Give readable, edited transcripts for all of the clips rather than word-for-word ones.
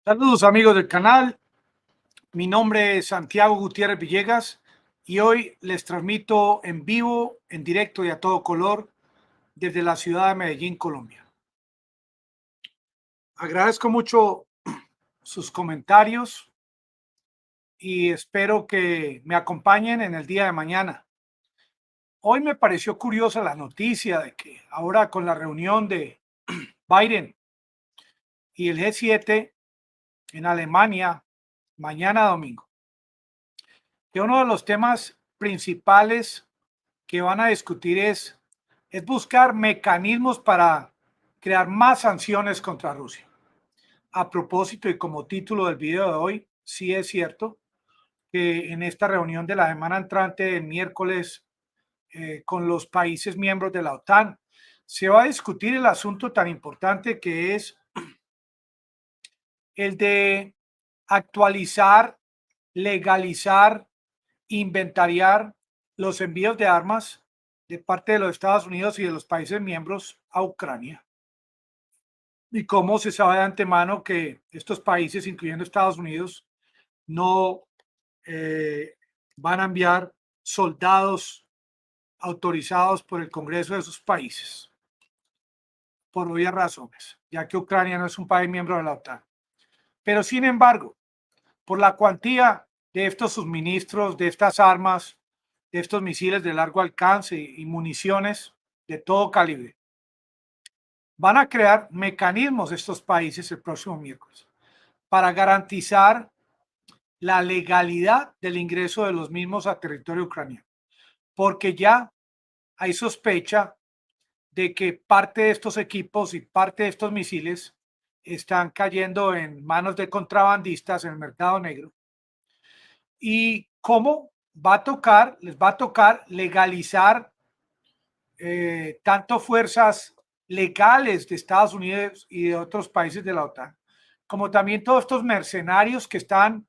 Saludos amigos del canal, mi nombre es Santiago Gutiérrez Villegas y hoy les transmito en vivo, en directo y a todo color desde la ciudad de Medellín, Colombia. Agradezco mucho sus comentarios y espero que me acompañen en el día de mañana. Hoy me pareció curiosa la noticia de que ahora con la reunión de Biden y el G7 en Alemania, mañana domingo, que uno de los temas principales que van a discutir es buscar mecanismos para crear más sanciones contra Rusia. A propósito, y como título del video de hoy, sí es cierto que en esta reunión de la semana entrante, el miércoles, con los países miembros de la OTAN, se va a discutir el asunto tan importante que es el de actualizar, legalizar, inventariar los envíos de armas de parte de los Estados Unidos y de los países miembros a Ucrania. Y cómo se sabe de antemano que estos países, incluyendo Estados Unidos, no eh, van a enviar soldados autorizados por el Congreso de sus países, por obvias razones, ya que Ucrania no es un país miembro de la OTAN. Pero sin embargo, por la cuantía de estos suministros, de estas armas, de estos misiles de largo alcance y municiones de todo calibre, van a crear mecanismos estos países el próximo miércoles para garantizar la legalidad del ingreso de los mismos a territorio ucraniano, porque ya hay sospecha de que parte de estos equipos y parte de estos misiles están cayendo en manos de contrabandistas en el mercado negro. Y cómo les va a tocar legalizar tanto fuerzas legales de Estados Unidos y de otros países de la OTAN, como también todos estos mercenarios que están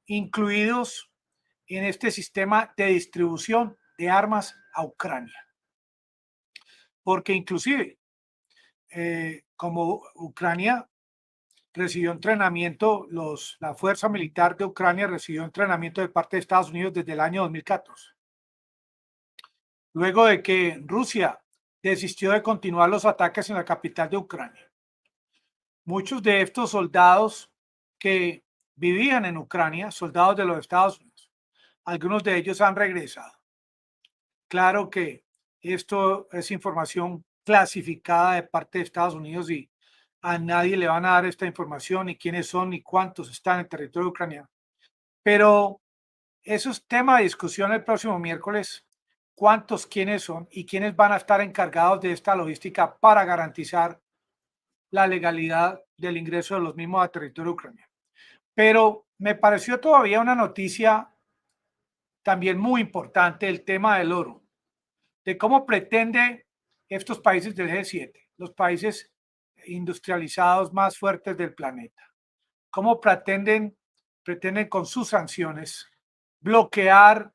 incluidos en este sistema de distribución de armas a Ucrania. Porque inclusive, como Ucrania recibió entrenamiento, la Fuerza Militar de Ucrania recibió entrenamiento de parte de Estados Unidos desde el año 2014. Luego de que Rusia desistió de continuar los ataques en la capital de Ucrania. Muchos de estos soldados que vivían en Ucrania, soldados de los Estados Unidos, algunos de ellos han regresado. Claro que esto es información clasificada de parte de Estados Unidos y a nadie le van a dar esta información, ni quiénes son, ni cuántos están en territorio ucraniano. Pero eso es tema de discusión el próximo miércoles, cuántos, quiénes son y quiénes van a estar encargados de esta logística para garantizar la legalidad del ingreso de los mismos a territorio ucraniano. Pero me pareció todavía una noticia también muy importante el tema del oro, de cómo pretende estos países del G7, los países industrializados más fuertes del planeta, cómo pretenden con sus sanciones bloquear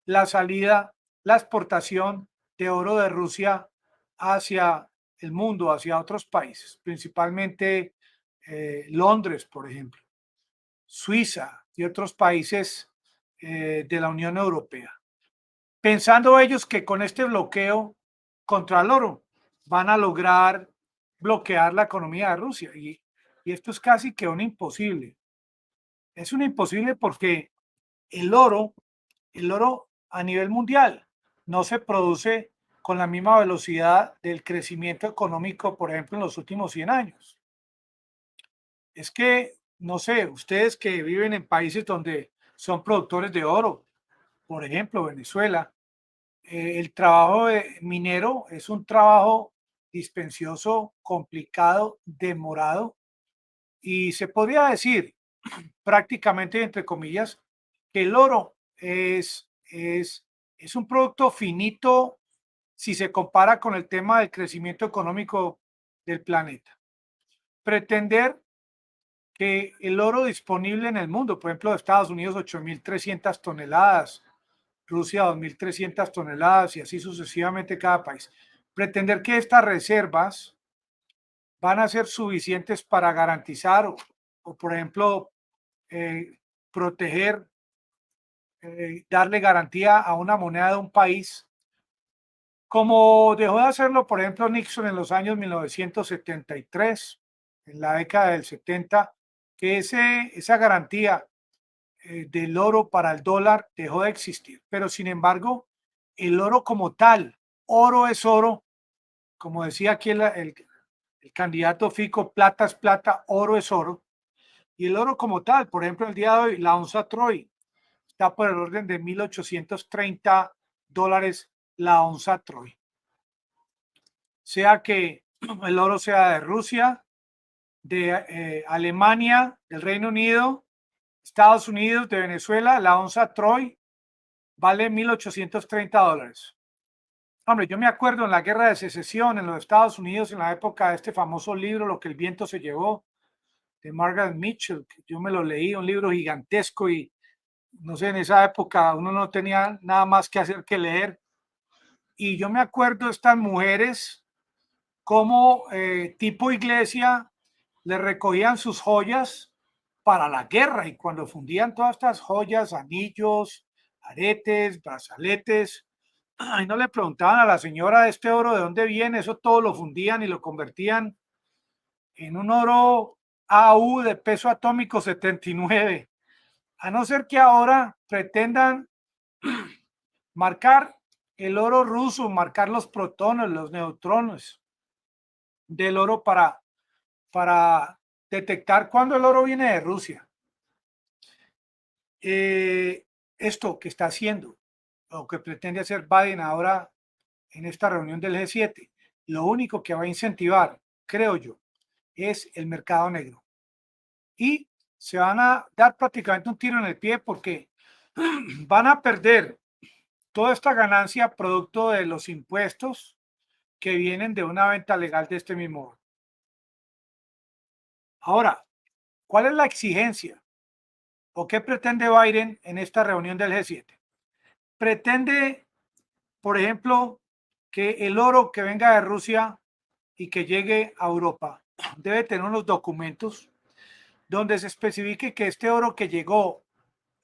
la salida, la exportación de oro de Rusia hacia el mundo, hacia otros países, principalmente Londres, por ejemplo, Suiza y otros países de la Unión Europea. Pensando ellos que con este bloqueo contra el oro van a lograr bloquear la economía de Rusia. Y esto es casi que un imposible. Es un imposible porque el oro, el oro a nivel mundial no se produce con la misma velocidad del crecimiento económico, por ejemplo, en los últimos 100 años. Es que, no sé, ustedes que viven en países donde son productores de oro, por ejemplo, Venezuela, el trabajo minero es un trabajo dispensioso, complicado, demorado y se podría decir prácticamente, entre comillas, que el oro es un producto finito si se compara con el tema del crecimiento económico del planeta. Pretender que el oro disponible en el mundo, por ejemplo, Estados Unidos 8.300 toneladas, Rusia 2.300 toneladas y así sucesivamente cada país. Pretender que estas reservas van a ser suficientes para garantizar o por ejemplo, proteger, darle garantía a una moneda de un país, como dejó de hacerlo, por ejemplo, Nixon en los años 1973, en la década del 70, que esa garantía del oro para el dólar dejó de existir. Pero sin embargo, el oro como tal, oro es oro, como decía aquí el candidato Fico, plata es plata, oro es oro. Y el oro como tal, por ejemplo, el día de hoy, la onza Troy está por el orden de $1,830 la onza Troy. Sea que el oro sea de Rusia, de Alemania, del Reino Unido, Estados Unidos, de Venezuela, la onza Troy vale $1,830. Hombre, yo me acuerdo en la guerra de secesión en los Estados Unidos, en la época de este famoso libro, Lo que el viento se llevó, de Margaret Mitchell, que yo me lo leí, un libro gigantesco y no sé, en esa época uno no tenía nada más que hacer que leer. Y yo me acuerdo de estas mujeres como tipo iglesia le recogían sus joyas para la guerra y cuando fundían todas estas joyas, anillos, aretes, brazaletes, y no le preguntaban a la señora de este oro de dónde viene, eso todo lo fundían y lo convertían en un oro AU de peso atómico 79. A no ser que ahora pretendan marcar el oro ruso, marcar los protones, los neutrones del oro para detectar cuándo el oro viene de Rusia. Esto que está haciendo, o que pretende hacer Biden ahora en esta reunión del G7, lo único que va a incentivar, creo yo, es el mercado negro. Y se van a dar prácticamente un tiro en el pie porque van a perder toda esta ganancia producto de los impuestos que vienen de una venta legal de este mismo oro. Ahora, ¿cuál es la exigencia o qué pretende Biden en esta reunión del G7? Pretende, por ejemplo, que el oro que venga de Rusia y que llegue a Europa debe tener unos documentos donde se especifique que este oro que llegó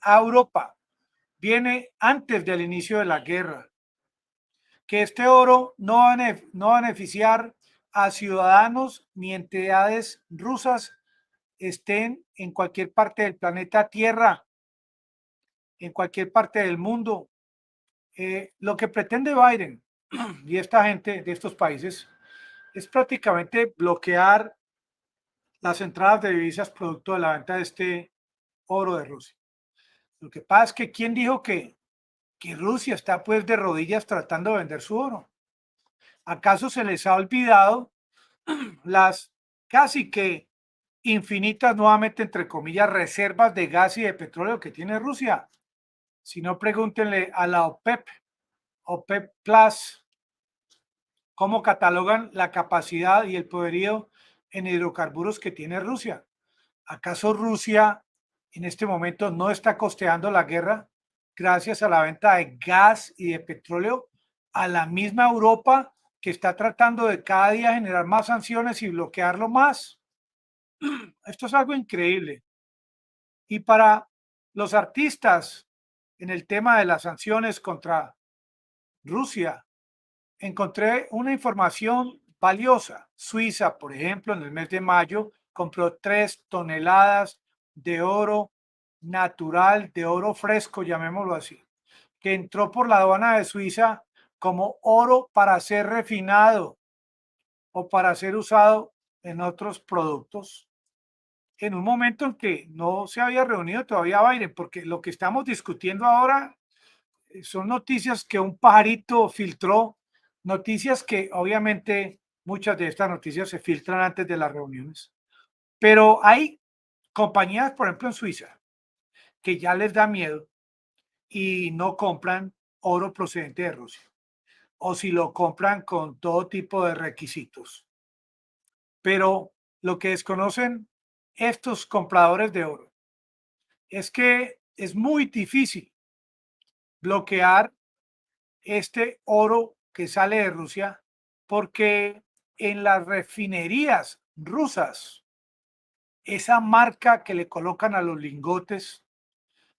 a Europa viene antes del inicio de la guerra, que este oro no va a beneficiar a ciudadanos ni entidades rusas estén en cualquier parte del planeta Tierra, en cualquier parte del mundo. Lo que pretende Biden y esta gente de estos países es prácticamente bloquear las entradas de divisas producto de la venta de este oro de Rusia. Lo que pasa es que ¿quién dijo que Rusia está pues de rodillas tratando de vender su oro? ¿Acaso se les ha olvidado las casi que infinitas, nuevamente entre comillas, reservas de gas y de petróleo que tiene Rusia? Si no, pregúntenle a la OPEP, OPEP Plus, cómo catalogan la capacidad y el poderío en hidrocarburos que tiene Rusia. ¿Acaso Rusia en este momento no está costeando la guerra gracias a la venta de gas y de petróleo a la misma Europa que está tratando de cada día generar más sanciones y bloquearlo más? Esto es algo increíble. Y para los artistas en el tema de las sanciones contra Rusia, encontré una información valiosa. Suiza, por ejemplo, en el mes de mayo compró 3 toneladas de oro natural, de oro fresco, llamémoslo así, que entró por la aduana de Suiza como oro para ser refinado o para ser usado en otros productos en un momento en que no se había reunido todavía Biden, porque lo que estamos discutiendo ahora son noticias que un pajarito filtró, noticias que obviamente muchas de estas noticias se filtran antes de las reuniones, pero hay compañías, por ejemplo en Suiza, que ya les da miedo y no compran oro procedente de Rusia, o si lo compran con todo tipo de requisitos. Pero lo que desconocen estos compradores de oro es que es muy difícil bloquear este oro que sale de Rusia porque en las refinerías rusas. Esa marca que le colocan a los lingotes,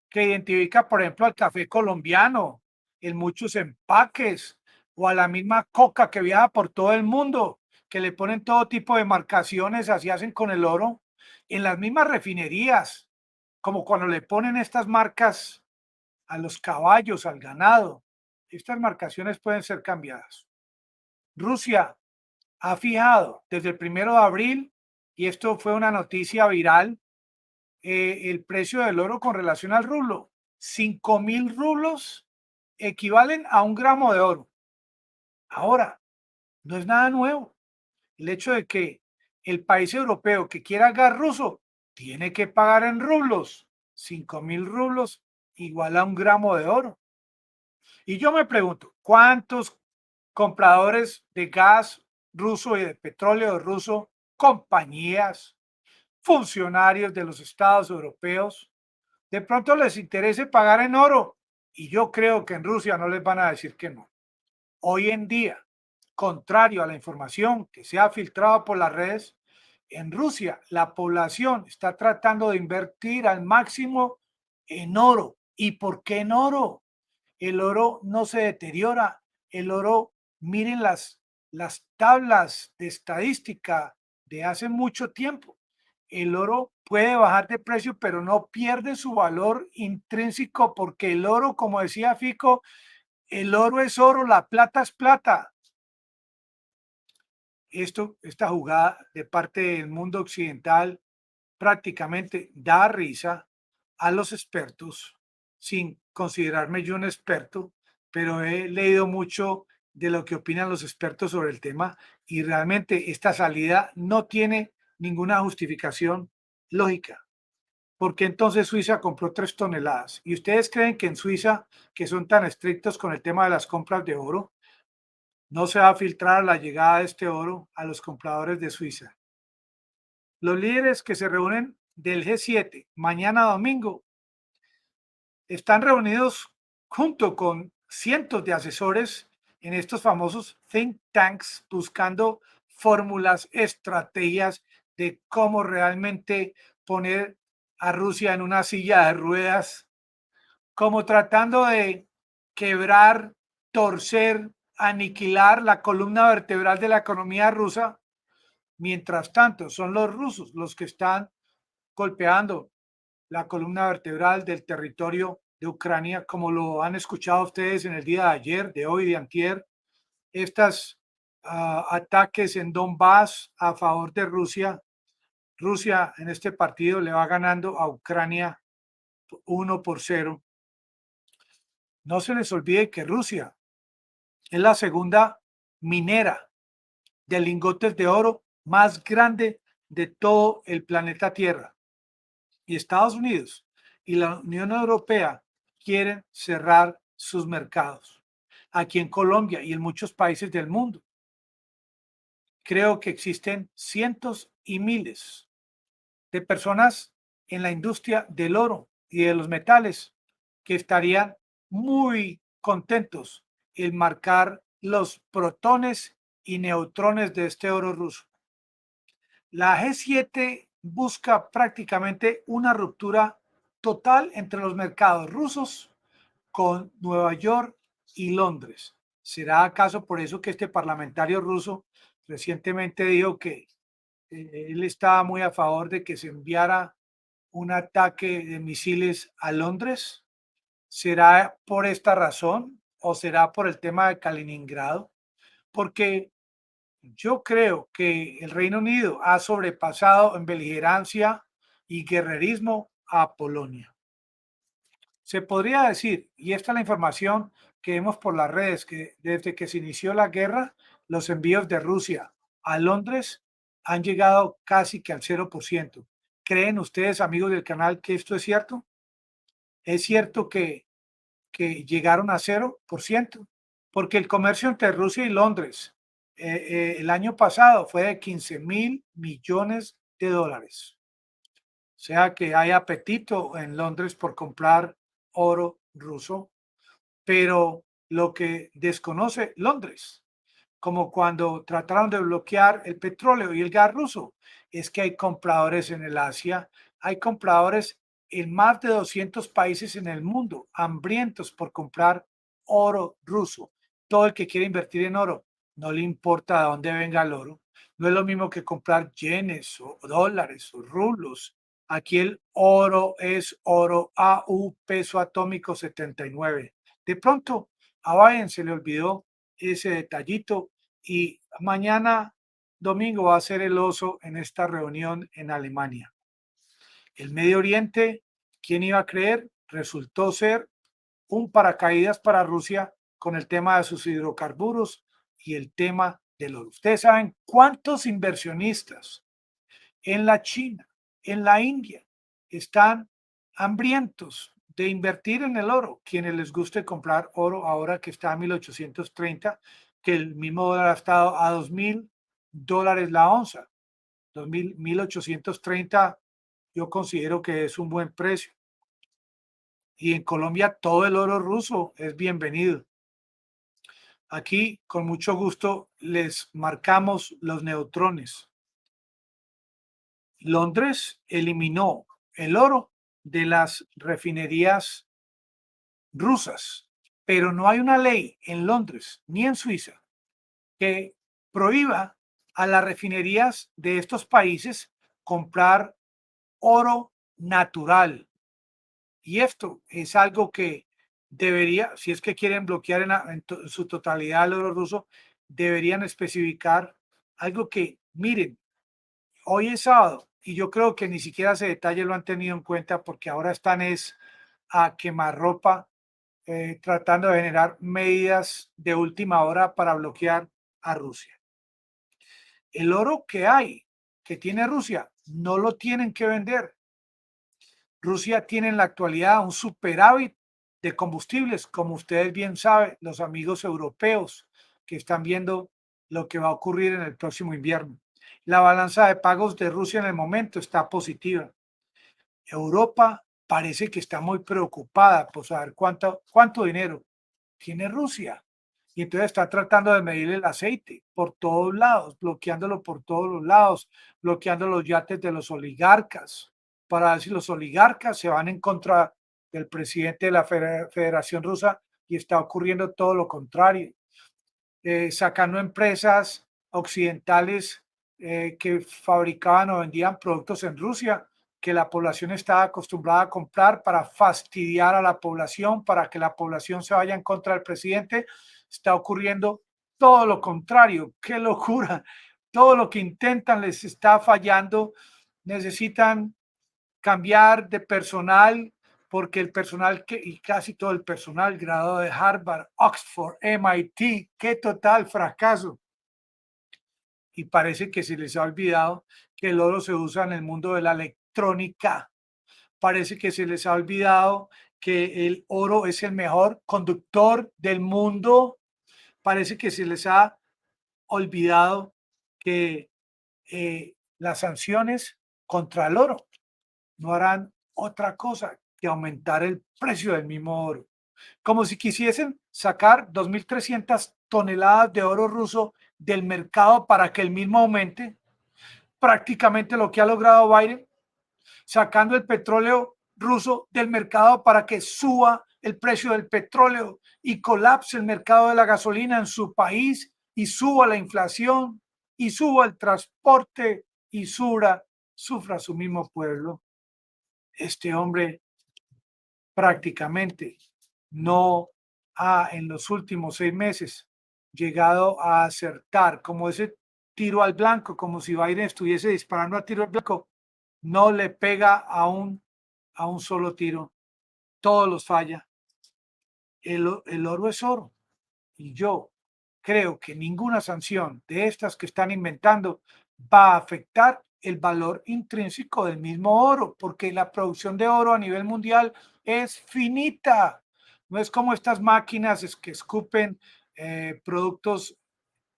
que identifica, por ejemplo, al café colombiano en muchos empaques o a la misma coca que viaja por todo el mundo, que le ponen todo tipo de marcaciones, así hacen con el oro, en las mismas refinerías, como cuando le ponen estas marcas a los caballos, al ganado. Estas marcaciones pueden ser cambiadas. Rusia ha fijado desde el 1 de abril, y esto fue una noticia viral, el precio del oro con relación al rublo. 5.000 rublos equivalen a 1 gramo de oro. Ahora, no es nada nuevo. El hecho de que el país europeo que quiera gas ruso tiene que pagar en rublos. 5.000 rublos igual a 1 gramo de oro. Y yo me pregunto, ¿cuántos compradores de gas ruso y de petróleo ruso, compañías, funcionarios de los estados europeos, de pronto les interese pagar en oro? Y yo creo que en Rusia no les van a decir que no. Hoy en día, contrario a la información que se ha filtrado por las redes, en Rusia la población está tratando de invertir al máximo en oro. ¿Y por qué en oro? El oro no se deteriora. El oro, miren las tablas de estadística de hace mucho tiempo. El oro puede bajar de precio, pero no pierde su valor intrínseco, porque el oro, como decía Fico, el oro es oro, la plata es plata. Esta jugada de parte del mundo occidental prácticamente da risa a los expertos, sin considerarme yo un experto, pero he leído mucho de lo que opinan los expertos sobre el tema, y realmente esta salida no tiene ninguna justificación lógica. Porque entonces Suiza compró 3 toneladas? ¿Y ustedes creen que en Suiza, que son tan estrictos con el tema de las compras de oro, no se va a filtrar la llegada de este oro a los compradores de Suiza? Los líderes que se reúnen del G7 mañana domingo están reunidos junto con cientos de asesores en estos famosos think tanks, buscando fórmulas, estrategias de cómo realmente poner a Rusia en una silla de ruedas, como tratando de quebrar, torcer, aniquilar la columna vertebral de la economía rusa. Mientras tanto, son los rusos los que están golpeando la columna vertebral del territorio de Ucrania, como lo han escuchado ustedes en el día de ayer, de hoy, de antier. Estos ataques en Donbass a favor de Rusia. Rusia en este partido le va ganando a Ucrania 1-0. No se les olvide que Rusia es la segunda minera de lingotes de oro más grande de todo el planeta Tierra. Y Estados Unidos y la Unión Europea quieren cerrar sus mercados. Aquí en Colombia y en muchos países del mundo, creo que existen cientos y miles de personas en la industria del oro y de los metales que estarían muy contentos en marcar los protones y neutrones de este oro ruso. La G7 busca prácticamente una ruptura total entre los mercados rusos con Nueva York y Londres. ¿Será acaso por eso que este parlamentario ruso recientemente dijo que él estaba muy a favor de que se enviara un ataque de misiles a Londres? ¿Será por esta razón o será por el tema de Kaliningrado? Porque yo creo que el Reino Unido ha sobrepasado en beligerancia y guerrerismo a Polonia. Se podría decir, y esta es la información que vemos por las redes, que desde que se inició la guerra, los envíos de Rusia a Londres han llegado casi que al 0%. ¿Creen ustedes, amigos del canal, que esto es cierto? ¿Es cierto que llegaron a 0%? Porque el comercio entre Rusia y Londres el año pasado fue de 15.000 millones de dólares. O sea que hay apetito en Londres por comprar oro ruso, pero lo que desconoce Londres como cuando trataron de bloquear el petróleo y el gas ruso. Es que hay compradores en el Asia, hay compradores en más de 200 países en el mundo, hambrientos por comprar oro ruso. Todo el que quiere invertir en oro, no le importa de dónde venga el oro. No es lo mismo que comprar yenes o dólares o rublos. Aquí el oro es oro AU, peso atómico 79. De pronto a Biden se le olvidó ese detallito y mañana domingo va a ser el oso en esta reunión en Alemania. El Medio Oriente, ¿quién iba a creer? Resultó ser un paracaídas para Rusia con el tema de sus hidrocarburos y el tema del oro. Ustedes saben cuántos inversionistas en la China, en la India, están hambrientos de invertir en el oro. Quienes les guste comprar oro ahora que está a 1830, que el mismo dólar ha estado a $2,000 la onza. 1830 yo considero que es un buen precio. Y en Colombia todo el oro ruso es bienvenido. Aquí con mucho gusto les marcamos los neutrones. Londres eliminó el oro de las refinerías rusas, pero no hay una ley en Londres ni en Suiza que prohíba a las refinerías de estos países comprar oro natural. Y esto es algo que debería, si es que quieren bloquear en su totalidad el oro ruso, deberían especificar algo que, miren, hoy es sábado y yo creo que ni siquiera ese detalle lo han tenido en cuenta porque ahora están es a quemarropa tratando de generar medidas de última hora para bloquear a Rusia. El oro que hay, que tiene Rusia, no lo tienen que vender. Rusia tiene en la actualidad un superávit de combustibles, como ustedes bien saben, los amigos europeos que están viendo lo que va a ocurrir en el próximo invierno. La balanza de pagos de Rusia en el momento está positiva. Europa parece que está muy preocupada por saber cuánto dinero tiene Rusia. Y entonces está tratando de medir el aceite por todos lados, bloqueándolo por todos los lados, bloqueando los yates de los oligarcas, para ver si los oligarcas se van en contra del presidente de la Federación Rusa y está ocurriendo todo lo contrario. Sacando empresas occidentales que fabricaban o vendían productos en Rusia que la población estaba acostumbrada a comprar para fastidiar a la población, para que la población se vaya en contra del presidente. Está ocurriendo todo lo contrario. ¡Qué locura! Todo lo que intentan les está fallando. Necesitan cambiar de personal porque el personal y casi todo el personal graduado de Harvard, Oxford, MIT, qué total fracaso. Y parece que se les ha olvidado que el oro se usa en el mundo de la electrónica. Parece que se les ha olvidado que el oro es el mejor conductor del mundo. Parece que se les ha olvidado que las sanciones contra el oro no harán otra cosa que aumentar el precio del mismo oro. Como si quisiesen sacar 2.300 toneladas de oro ruso del mercado para que el mismo aumente. Prácticamente lo que ha logrado Biden, sacando el petróleo ruso del mercado para que suba el precio del petróleo y colapse el mercado de la gasolina en su país y suba la inflación y suba el transporte y sufra su mismo pueblo. Este hombre prácticamente no ha en los últimos 6 meses llegado a acertar, como ese tiro al blanco, como si Biden estuviese disparando a tiro al blanco, no le pega a un solo tiro, todos los falla. El oro es oro y yo creo que ninguna sanción de estas que están inventando va a afectar el valor intrínseco del mismo oro, porque la producción de oro a nivel mundial es finita. No es como estas máquinas que escupen productos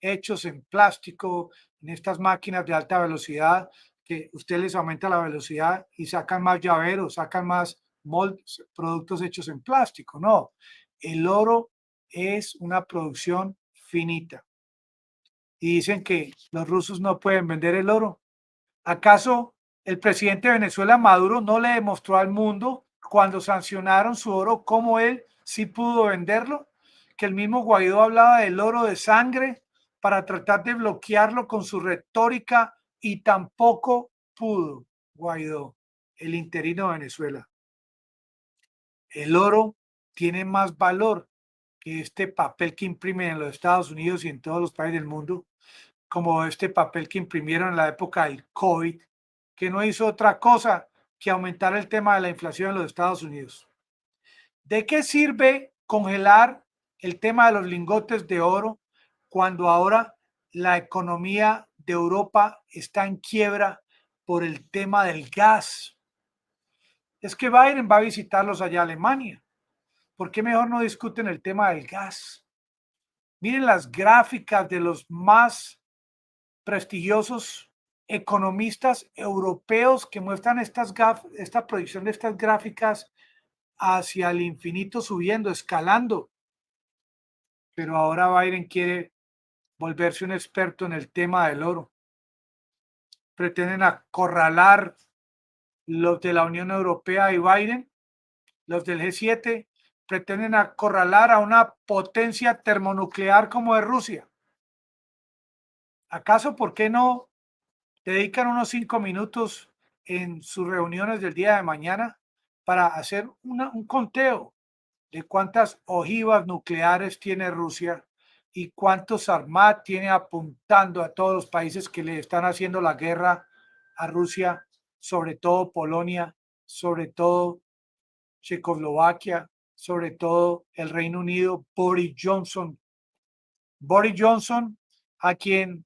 hechos en plástico, en estas máquinas de alta velocidad, que usted les aumenta la velocidad y sacan más llaveros, sacan más moldes, productos hechos en plástico. No, el oro es una producción finita. y dicen que los rusos no pueden vender el oro. ¿Acaso el presidente de Venezuela, Maduro, no le demostró al mundo cuando sancionaron su oro cómo él sí pudo venderlo? Que el mismo Guaidó hablaba del oro de sangre para tratar de bloquearlo con su retórica y tampoco pudo Guaidó, el interino de Venezuela. El oro tiene más valor que este papel que imprimen en los Estados Unidos y en todos los países del mundo, como este papel que imprimieron en la época del COVID, que no hizo otra cosa que aumentar el tema de la inflación en los Estados Unidos. ¿De qué sirve congelar el tema de los lingotes de oro cuando ahora la economía de Europa está en quiebra por el tema del gas? Es que Biden va a visitarlos allá a Alemania. ¿Por qué mejor no discuten el tema del gas? Miren las gráficas de los más prestigiosos economistas europeos que muestran esta proyección de estas gráficas hacia el infinito, subiendo, escalando. Pero ahora Biden quiere volverse un experto en el tema del oro. Pretenden acorralar los de la Unión Europea y Biden, los del G7, pretenden acorralar a una potencia termonuclear como es Rusia. ¿Acaso por qué no dedican unos 5 minutos en sus reuniones del día de mañana para hacer un conteo de cuántas ojivas nucleares tiene Rusia y cuántos Armad tiene apuntando a todos los países que le están haciendo la guerra a Rusia, sobre todo Polonia, sobre todo Checoslovaquia, sobre todo el Reino Unido? Boris Johnson. Boris Johnson, a quien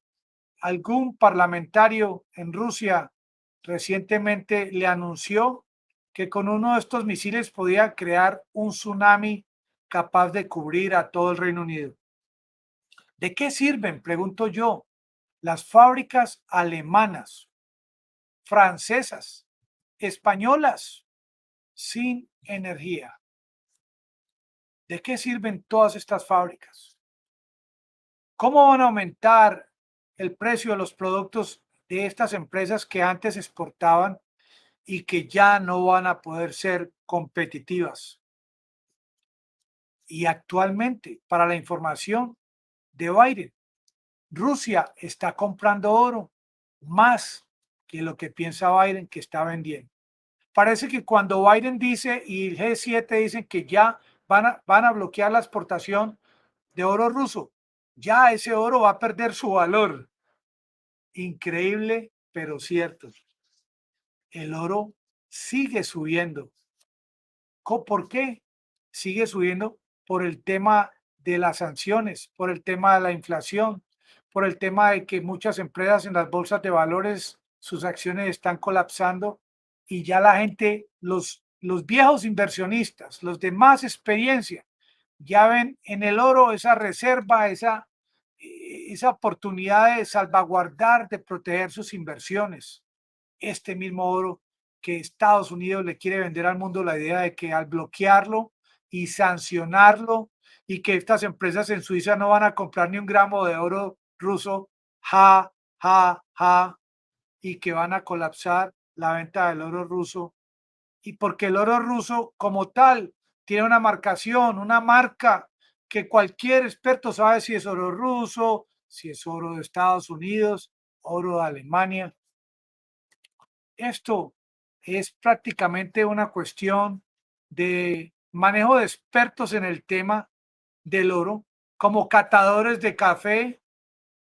algún parlamentario en Rusia recientemente le anunció que con uno de estos misiles podía crear un tsunami capaz de cubrir a todo el Reino Unido. ¿De qué sirven, pregunto yo, las fábricas alemanas, francesas, españolas sin energía? ¿De qué sirven todas estas fábricas? ¿Cómo van a aumentar el precio de los productos de estas empresas que antes exportaban y que ya no van a poder ser competitivas? Y actualmente, para la información de Biden, Rusia está comprando oro más que lo que piensa Biden que está vendiendo. Parece que cuando Biden dice y el G7 dicen que ya van a bloquear la exportación de oro ruso, ya ese oro va a perder su valor. Increíble, pero cierto. El oro sigue subiendo. ¿Por qué? Sigue subiendo por el tema de las sanciones, por el tema de la inflación, por el tema de que muchas empresas en las bolsas de valores, sus acciones están colapsando y ya la gente, los viejos inversionistas, los de más experiencia, ya ven en el oro esa reserva, esa oportunidad de salvaguardar, de proteger sus inversiones. Este mismo oro que Estados Unidos le quiere vender al mundo, la idea de que al bloquearlo y sancionarlo y que estas empresas en Suiza no van a comprar ni un gramo de oro ruso, ja, ja, ja, y que van a colapsar la venta del oro ruso. Y porque el oro ruso como tal tiene una marcación, una marca que cualquier experto sabe si es oro ruso, si es oro de Estados Unidos, oro de Alemania. Esto es prácticamente una cuestión de manejo de expertos en el tema del oro, como catadores de café,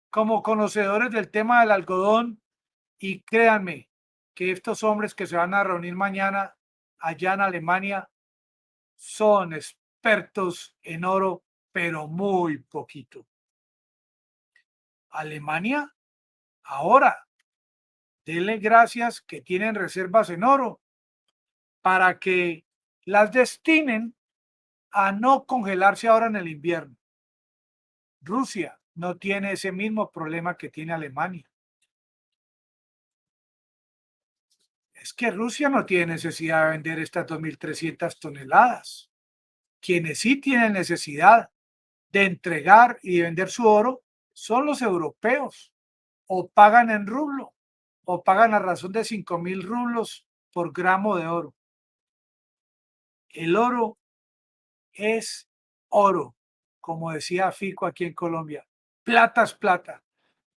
como conocedores del tema del algodón. Y créanme que estos hombres que se van a reunir mañana allá en Alemania son expertos en oro, pero muy poquito. Alemania ahora, denle gracias que tienen reservas en oro para que las destinen a no congelarse ahora en el invierno. Rusia no tiene ese mismo problema que tiene Alemania. Es que Rusia no tiene necesidad de vender estas 2.300 toneladas. Quienes sí tienen necesidad de entregar y de vender su oro son los europeos. O pagan en rublo o pagan a razón de 5.000 rublos por gramo de oro. El oro es oro, como decía Fico aquí en Colombia. Plata es plata.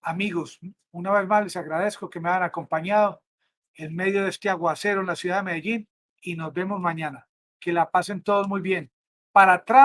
Amigos, una vez más les agradezco que me hayan acompañado en medio de este aguacero en la ciudad de Medellín y nos vemos mañana. Que la pasen todos muy bien. Para atrás.